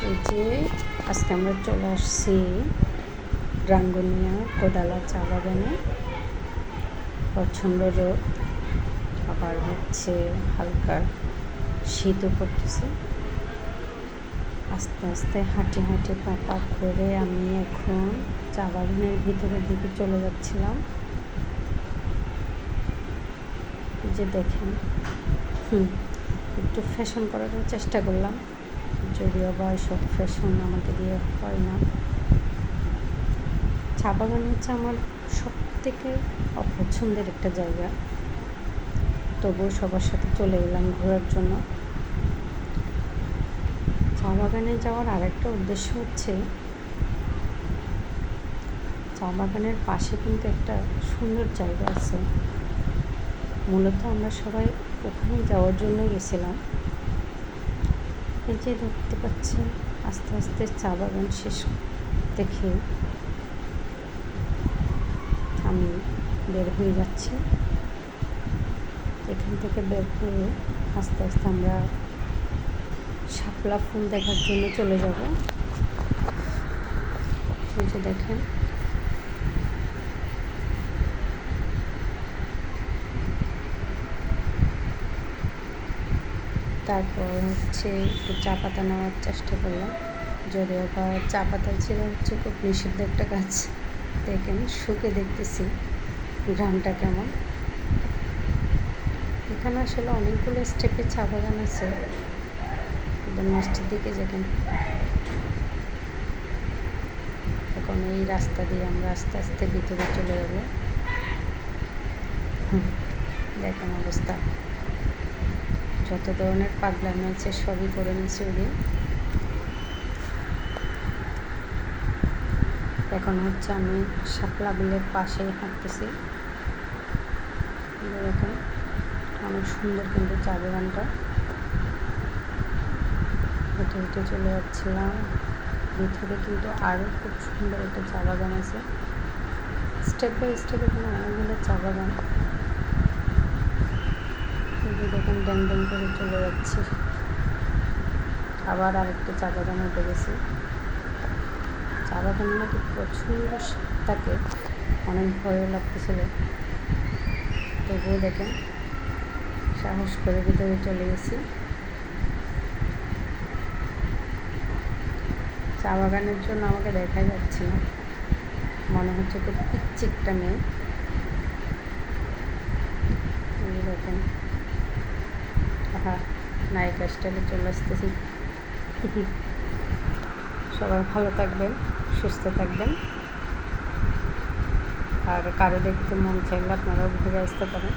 এই যে আজকে আমরা চলে আসছি রাঙ্গুনিয়া কোদালা চা বাগানে। প্রচণ্ড রোদ, আবার হচ্ছে হালকা শীতও পড়তেছে। আস্তে আস্তে হাঁটি হাঁটি পা করে আমি এখন চা বাগানের ভিতরের দিকে চলে যাচ্ছিলাম। যে দেখেন একটু ফ্যাশন করার চেষ্টা করলাম, যদিও বা সব ফ্যাশন আমাকে দিয়ে হয় না। চা বাগান হচ্ছে আমার সব থেকে অপছন্দের একটা জায়গা, তবুও সবার সাথে চলে গেলাম ঘোরার জন্য। চা বাগানে যাওয়ার আরেকটা উদ্দেশ্য হচ্ছে, চা বাগানের পাশে কিন্তু একটা সুন্দর জায়গা আছে। মূলত আমরা সবাই ওখানে যাওয়ার জন্য গেছিলাম। এই যে দেখতে পাচ্ছেন, আস্তে আস্তে চা বাগান শেষ দেখে আমি বের হয়ে যাচ্ছি। এখান থেকে বের হয়ে আস্তে আস্তে আমরা শাপলা ফুল দেখার জন্য চলে যাব। এই যে দেখেন, তারপর হচ্ছে একটু চা পাতা নেওয়ার চেষ্টা করলাম, যদিও বা চা পাতা ছিল হচ্ছে খুব নিষিদ্ধ একটা গাছ। দেখেন শুকে দেখতেছি গ্রামটা কেমন। এখানে আসলে অনেকগুলো স্টেপে চা বাগান আছে। একদম নিচের দিকে দেখেন। এখন এই রাস্তা দিয়ে আমরা আস্তে আস্তে ভিতরে চলে যাব। দেখেন অবস্থা, যত ধরনের পাগলামি আছে সবই করে নিয়েছে ওদিন। এখন হচ্ছে আমি শাপলা বিলের পাশেই হাঁটতেছি। দেখেন অনেক সুন্দর কিন্তু চা বাগানটা। হেঁটে হেঁটে চলে যাচ্ছিলাম। ভিতরে কিন্তু আরও খুব সুন্দর একটা চা বাগান আছে। স্টেপ বাই স্টেপ এখানে অনেকগুলো চা বাগান। দেখেন ড্যাং ড্যাং করে চলে যাচ্ছে। আবার আরেকটা চা বাগানে উঠে গেছি। চা বাগান নাকি প্রচণ্ড শীত থাকে, অনেক ভয়ও লাগতেছিল। তবুও দেখেন সাহস করে ভিতরে চলে গেছি। চা বাগানের জন্য আমাকে দেখাই যাচ্ছে না, মনে হচ্ছে খুব পিচ্ছি একটা মেয়ে। দেখেন নায়িকা স্টাইলে চলে আসতেছি। সবাই ভালো থাকবেন, সুস্থ থাকবেন। আর কারো দেখতে মন চাইলে আপনারাও ঘুরে আসতে পারেন।